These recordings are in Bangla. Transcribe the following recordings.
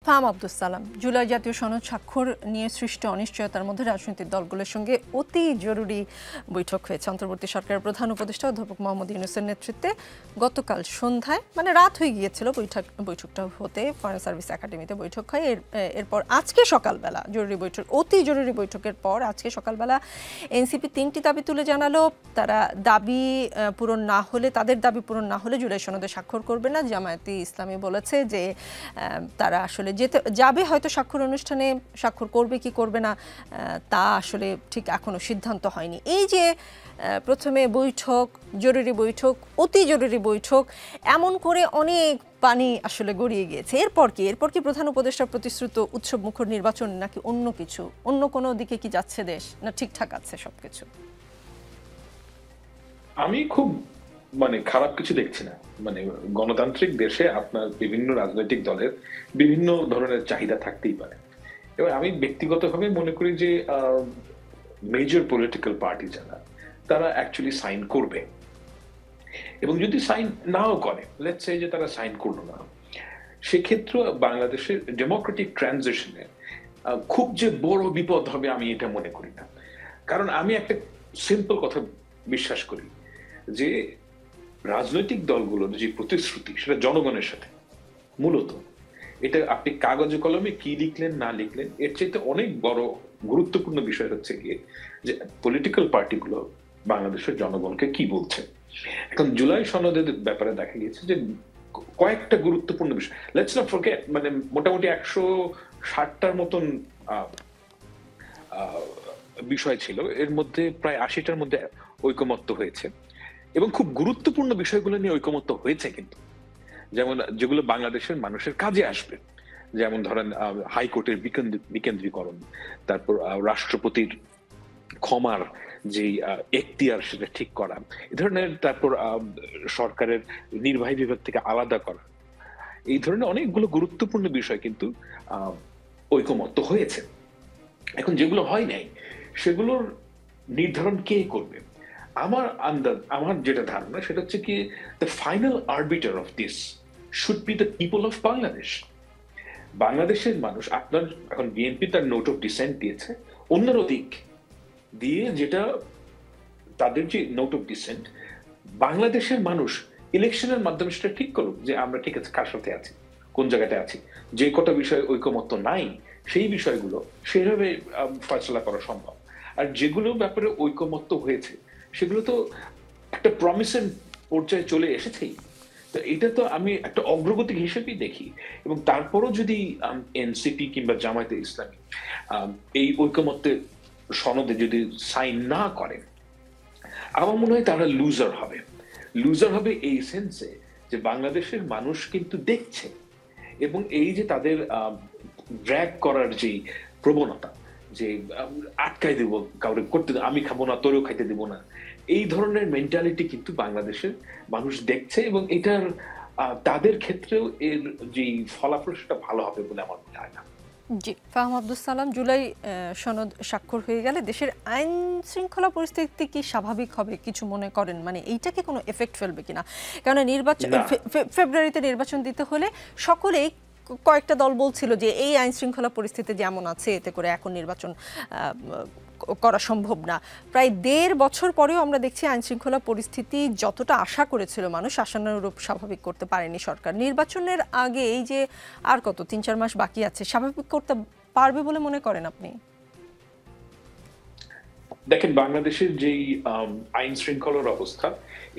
ফাহাম আব্দুস সালাম, জুলাই জাতীয় সনদ স্বাক্ষর নিয়ে সৃষ্ট অনিশ্চয়তার মধ্যে রাজনৈতিক দলগুলোর সঙ্গে অতি জরুরি বৈঠক হয়েছে। অন্তর্বর্তী সরকারের প্রধান উপদেষ্টা অধ্যাপক মোহাম্মদ ইউনূসের নেতৃত্বে গতকাল সন্ধ্যায়, মানে রাত হয়ে গিয়েছিল বৈঠকটা হতে, ফরেন সার্ভিস একাডেমিতে বৈঠক হয়। এরপর আজকে সকালবেলা অতি জরুরি বৈঠকের পর আজকে সকালবেলা এনসিপি 3টি দাবি তুলে জানালো তাদের দাবি পূরণ না হলে জুলাই সনদে স্বাক্ষর করবে না। জামায়াতে ইসলামী বলেছে যে তারা আসলে যাবে, হয়তো স্বাক্ষর অনুষ্ঠানে স্বাক্ষর করবে কি করবে না তা আসলে ঠিক এখনো সিদ্ধান্ত হয়নি। এই যে প্রথমে বৈঠক, জরুরি বৈঠক, অতি জরুরি বৈঠক, এমন করে অনেক পানি আসলে গড়িয়ে গিয়েছে। এরপর কি প্রধান উপদেষ্টার প্রতিশ্রুত উৎসব মুখর নির্বাচন নাকি অন্য কিছু, অন্য কোনো দিকে কি যাচ্ছে দেশ, না ঠিকঠাক আছে সবকিছু? আমি খুব খারাপ কিছু দেখছি না। গণতান্ত্রিক দেশে আপনার বিভিন্ন রাজনৈতিক দলের বিভিন্ন ধরনের চাহিদা থাকতেই পারে। এবার আমি ব্যক্তিগতভাবে মনে করি যে মেজর পলিটিক্যাল পার্টি যারা, তারা অ্যাকচুয়ালি সাইন করবে, এবং যদি সাইন নাও করে, লেটস সে যে তারা সাইন করলো না, সেক্ষেত্রে বাংলাদেশের ডেমোক্রেটিক ট্রানজিশনে খুব যে বড় বিপদ হবে আমি এটা মনে করি না। কারণ আমি একটা সিম্পল কথা বিশ্বাস করি যে রাজনৈতিক দলগুলোর যে প্রতিশ্রুতি, সেটা জনগণের সাথে মূলত, এটা আপনি কাগজে কলমে কি লিখলেন না লিখলেন, এর চাইতে অনেক বড় গুরুত্বপূর্ণ বিষয় হচ্ছে গিয়ে যে পলিটিক্যাল পার্টিগুলো বাংলাদেশের জনগণকে কি বলছে। এখন জুলাই সনদের ব্যাপারে দেখা গেছে যে কয়েকটা গুরুত্বপূর্ণ বিষয়, লেটস নট ফরগেট, মোটামুটি 160টার মতন বিষয় ছিল, এর মধ্যে প্রায় 80টার মধ্যে ঐকমত্য হয়েছে, এবং খুব গুরুত্বপূর্ণ বিষয়গুলো নিয়ে ঐকমত্য হয়েছে কিন্তু, যেমন যেগুলো বাংলাদেশের মানুষের কাজে আসবে, যেমন ধরেন হাইকোর্টের বিকেন্দ্রীকরণ, তারপর রাষ্ট্রপতির ক্ষমার যে এখতিয়ার সেটা ঠিক করা, এ ধরনের, তারপর সরকারের নির্বাহী বিভাগ থেকে আলাদা করা, এই ধরনের অনেকগুলো গুরুত্বপূর্ণ বিষয় কিন্তু ঐকমত্য হয়েছে। এখন যেগুলো হয় নাই সেগুলোর নির্ধারণ কে করবে? আমার যেটা ধারণা সেটা হচ্ছে কি, the final arbiter of this should be the people of Bangladesh. বাংলাদেশের মানুষ, আপনার এখন বিএনপি তার নোট অফ ডিসেন্ট দিয়েছে, অন্যের দিক দিয়ে, যেটা তাদের যে নোট অফ ডিসেন্ট, বাংলাদেশের মানুষ ইলেকশনের মাধ্যমে সেটা ঠিক করুক যে আমরা ঠিক আছে কার সাথে আছি, কোন জায়গাতে আছি। যে কটা বিষয় ঐকমত্য নাই সেই বিষয়গুলো সেভাবে ফয়সলা করা সম্ভব। আর যেগুলো ব্যাপারে ঐকমত্য হয়েছে সেগুলো তো একটা প্রমিসের পর্যায়ে চলে এসেছেই, তো এটা তো আমি একটা অগ্রগতি হিসেবেই দেখি। এবং তারপরও যদি এনসিপি কিংবা জামায়াতে ইসলামী এই ঐকমত্যের সনদে যদি সাইন না করে, আমার মনে হয় তারা লুজার হবে এই সেন্সে যে বাংলাদেশের মানুষ কিন্তু দেখছে, এবং এই যে তাদের ড্র্যাগ করার যে প্রবণতা, যে আটকাই দেব, কাউরে করতে, আমি খাবো না, তোরেও খাইতে দেব না, এই ধরনের মেন্টালিটি কিন্তু বাংলাদেশের মানুষ দেখছে, এবং এটার তাদের ক্ষেত্রেও এর যে ফলাফল সেটা ভালো হবে বলে আমার মনে হয় না। জি, ফাহাম আব্দুস সালাম, জুলাই সনদ স্বাক্ষর হয়ে গেলে দেশের আইন শৃঙ্খলা পরিস্থিতি কি স্বাভাবিক হবে কিছু মনে করেন? এইটাকে কোনো এফেক্ট ফেলবে কিনা? কারণ ফেব্রুয়ারিতে নির্বাচন দিতে হলে সকলেই, কয়েকটা দল বলছিল যে এই আইন শৃঙ্খলা পরিস্থিতি যেমন আছে এতে করে এখন নির্বাচন করা সম্ভব না। প্রায় 1.5 বছর পরেও আমরা দেখছি আইন শৃঙ্খলা পরিস্থিতি যতটা আশা করেছিল মানুষ, আশানুরূপ স্বাভাবিক করতে পারেনি সরকার। নির্বাচনের আগে এই যে আর কত 3-4 মাস বাকি আছে, স্বাভাবিক করতে পারবে বলে মনে করেন আপনি? দেখেন, বাংলাদেশের যেই আইন শৃঙ্খলার অবস্থা,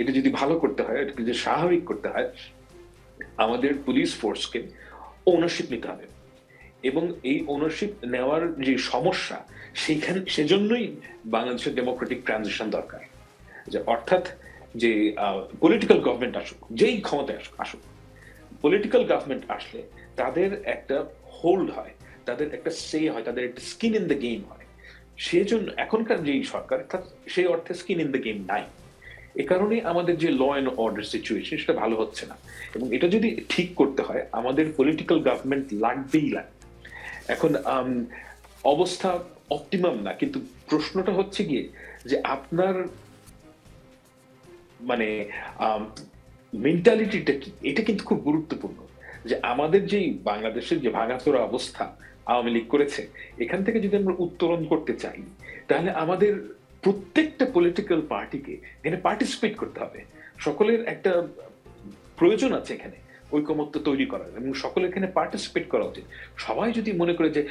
এটা যদি ভালো করতে হয়, এটা যদি স্বাভাবিক করতে হয়, আমাদের পুলিশ ফোর্সকে ওনারশিপ নিতে হবে, এবং এই ওনারশিপ নেওয়ার যে সমস্যা, সেজন্যই বাংলাদেশের ডেমোক্রেটিক ট্রানজিশন দরকার। যে অর্থাৎ যে পলিটিক্যাল গভর্নমেন্ট আসুক, যেই ক্ষমতায় আসুক, পলিটিক্যাল গভর্নমেন্ট আসলে তাদের একটা হোল্ড হয়, তাদের একটা সে হয়, তাদের একটা স্কিন ইন দ্য গেম হয়। সেজন্য এখনকার যেই সরকার, সেই অর্থে স্কিন ইন দ্য গেম নাই। এ কারণে আমাদের যে ল অ্যান্ড অর্ডার সিচুয়েশন, সেটা ভালো হচ্ছে না, এবং এটা যদি ঠিক করতে হয় আমাদের পলিটিক্যাল গভর্নমেন্ট লাগবেই লাগবে। এখন অবস্থা অপটিমাম না, কিন্তু প্রশ্নটা হচ্ছে গিয়ে যে আপনার মেন্টালিটিটা কি, এটা কিন্তু খুব গুরুত্বপূর্ণ। যে আমাদের যেই বাংলাদেশের যে ভাঙাচোরা অবস্থা আওয়ামী লীগ করেছে, এখান থেকে যদি আমরা উত্তরণ করতে চাই, তাহলে আমাদের প্রত্যেকটা পলিটিক্যাল পার্টিকে এখানে পার্টিসিপেট করতে হবে। সকলের একটা প্রয়োজন আছে এখানে ঐকমত্য তৈরি করার, এবং সকলে এখানে পার্টিসিপেট করা উচিত। সবাই যদি মনে করে যে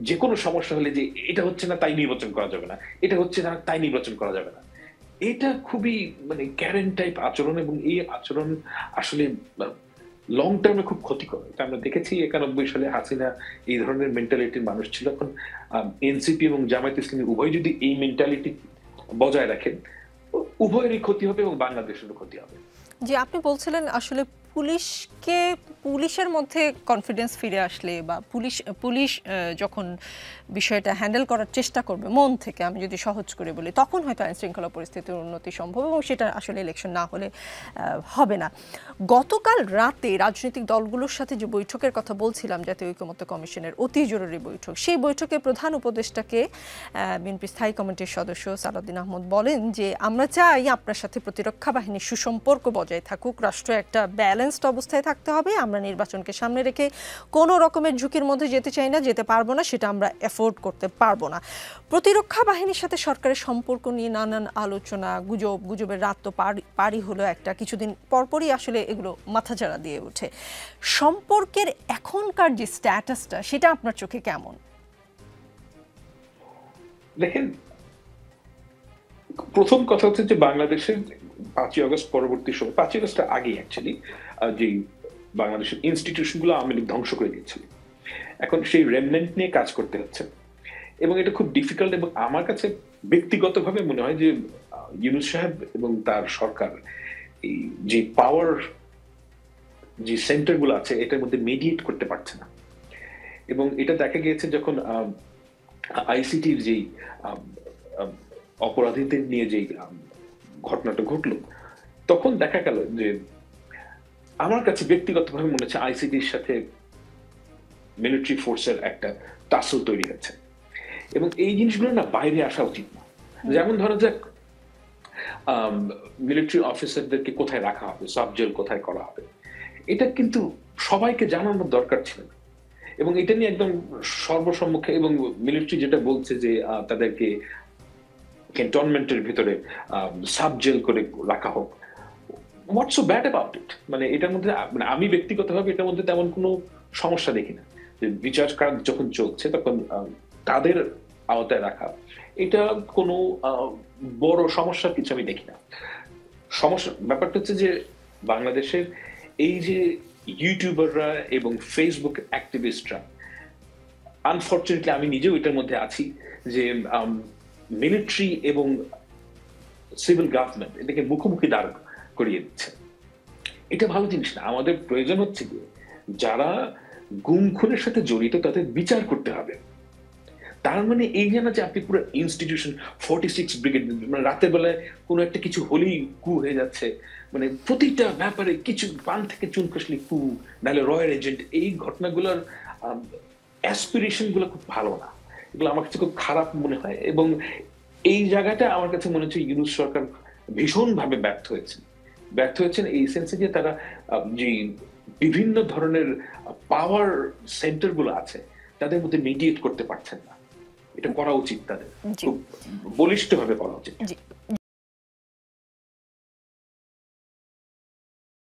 যে কোনো সমস্যা হলে যে এটা হচ্ছে না তাই নির্বাচন করা যাবে না, এটা হচ্ছে না তাই নির্বাচন করা যাবে না, এটা খুবই মানে ক্যারেন টাইপ আচরণ, এবং এই আচরণ আসলে লং টার্মে খুব ক্ষতিকর। এটা আমরা দেখেছি 91 সালে হাসিনা এই ধরনের মেন্টালিটির মানুষ ছিল। এখন এনসিপি এবং জামায়াত ইসলামী উভয় যদি এই মেন্টালিটি বজায় রাখেন, উভয়েরই ক্ষতি হবে এবং বাংলাদেশেরও ক্ষতি হবে। যে আপনি বলছিলেন আসলে পুলিশের মধ্যে কনফিডেন্স ফিরে আসলে বা পুলিশ যখন বিষয়টা হ্যান্ডেল করার চেষ্টা করবে মন থেকে, আমি যদি সহজ করে বলি, তখন হয়তো আইন শৃঙ্খলা পরিস্থিতির উন্নতি সম্ভব, এবং সেটা আসলে ইলেকশন না হলে হবে না। গতকাল রাতে রাজনৈতিক দলগুলোর সাথে যে বৈঠকের কথা বলছিলাম, জাতীয় ঐকমত্য কমিশনের অতি জরুরি বৈঠক, সেই বৈঠকে প্রধান উপদেষ্টাকে বিএনপি স্থায়ী কমিটির সদস্য সালাউদ্দিন আহমদ বলেন যে আমরা চাই আপনার সাথে প্রতিরক্ষা বাহিনীর সুসম্পর্ক বজায় থাকুক, রাষ্ট্র একটা ব্যালেন্সড অবস্থায় থাকতে হবে, আমরা নির্বাচনকে সামনে রেখে কোনো রকমের ঝুঁকির মধ্যে যেতে চাই না, যেতে পারবো না, সেটা আমরা এফোর্ড করতে পারবো না। প্রতিরক্ষা বাহিনীর সাথে সরকারের সম্পর্ক নিয়ে নানান আলোচনা, গুজবের রাত তো পারি হলো একটা, কিছুদিন পরপরই আসলে এগুলো মাথাচাড়া দিয়ে ওঠে। সম্পর্কের এখনকার যে স্ট্যাটাসটা, সেটা আপনার চোখে কেমন? দেখেন, প্রথম কথা হচ্ছে যে বাংলাদেশের 5ই আগস্ট পরবর্তী সময়, 5ই আগস্টের আগে অ্যাকচুয়ালি যে বাংলাদেশের ইনস্টিটিউশন গুলো আওয়ামী লীগ ধ্বংস করে দিয়েছিল, এখন সেই রেমনেন্ট নিয়ে কাজ করতে হচ্ছে, এবং এটা খুব ডিফিকাল্ট। এবং আমার কাছে ব্যক্তিগতভাবে মনে হয় যে ইউনূস সাহেব এবং তার সরকার এই যে পাওয়ার যে সেন্টার গুলো আছে এটার মধ্যে মিডিয়েট করতে পারছে না। এবং এটা দেখা গিয়েছে যখন আইসিটির যেই অপরাধীদের নিয়ে যে ঘটনাটা ঘটলো, তখন দেখা গেল যে আমার কাছে ব্যক্তিগতভাবে মনে হচ্ছে আইসিটির সাথে মিলিটারি ফোর্সের একটা টাসল তৈরি হয়েছে, এবং এই জিনিসগুলো না বাইরে আসা উচিত না। যেমন ধরো যাক, মিলিটারি অফিসারদেরকে কোথায় রাখা হবে, সাব জেল কোথায় করা হবে, এটা কিন্তু সবাইকে জানানোর দরকার ছিল না। এবং এটা নিয়ে একদম সর্বসম্মুখে, এবং মিলিটারি যেটা বলছে যে তাদেরকে ক্যান্টনমেন্টের ভিতরে সাব জেল করে রাখা হোক, হোয়াটস সো ব্যাড অ্যাবাউট ইট? মানে এটার মধ্যে মানে আমি ব্যক্তিগতভাবে এটার মধ্যে তেমন কোনো সমস্যা দেখি না। যে বিচার কাজ যখন চলছে তখন তাদের আওতায় রাখা, এটা কোনো বড় সমস্যার কিছু আমি দেখি না। সমস্যা ব্যাপারটা হচ্ছে যে বাংলাদেশের এই যে ইউটিউবাররা এবং ফেসবুক অ্যাক্টিভিস্টরা, আনফর্চুনেটলি আমি নিজেও এটার মধ্যে আছি, যে মিলিটারি এবং সিভিল গভর্নমেন্ট এটাকে মুখোমুখি দাঁড় করিয়ে দিচ্ছে। এটা ভালো জিনিস না। আমাদের প্রয়োজন হচ্ছে কি, যারা গুম খুনের সাথে জড়িত তাদের বিচার করতে হবে। তার মানে এই না যে আপনি পুরো ইনস্টিটিউশন 46 ব্রিগেড, মানে রাতের বেলায় কোনো একটা কিছু হলেই কু হয়ে যাচ্ছে, মানে প্রতিটা ব্যাপারে কিছু পান থেকে চুন খসলে কু, নাহলে রয়্যাল এজেন্ট, এই ঘটনাগুলোর অ্যাসপিরেশন গুলো খুব ভালো না। এগুলো আমার কাছে খুব খারাপ মনে হয়, এবং এই জায়গাটা আমার কাছে মনে হচ্ছে ইউনূস সরকার ভীষণভাবে ব্যর্থ হয়েছেন এই সেন্সে যে তারা যে বিভিন্ন ধরনের পাওয়ার সেন্টার গুলো আছে তাদের মধ্যে মিডিয়েট করতে পারছেন না। এটা করা উচিত, তাদের খুব বলিষ্ঠভাবে করা উচিত।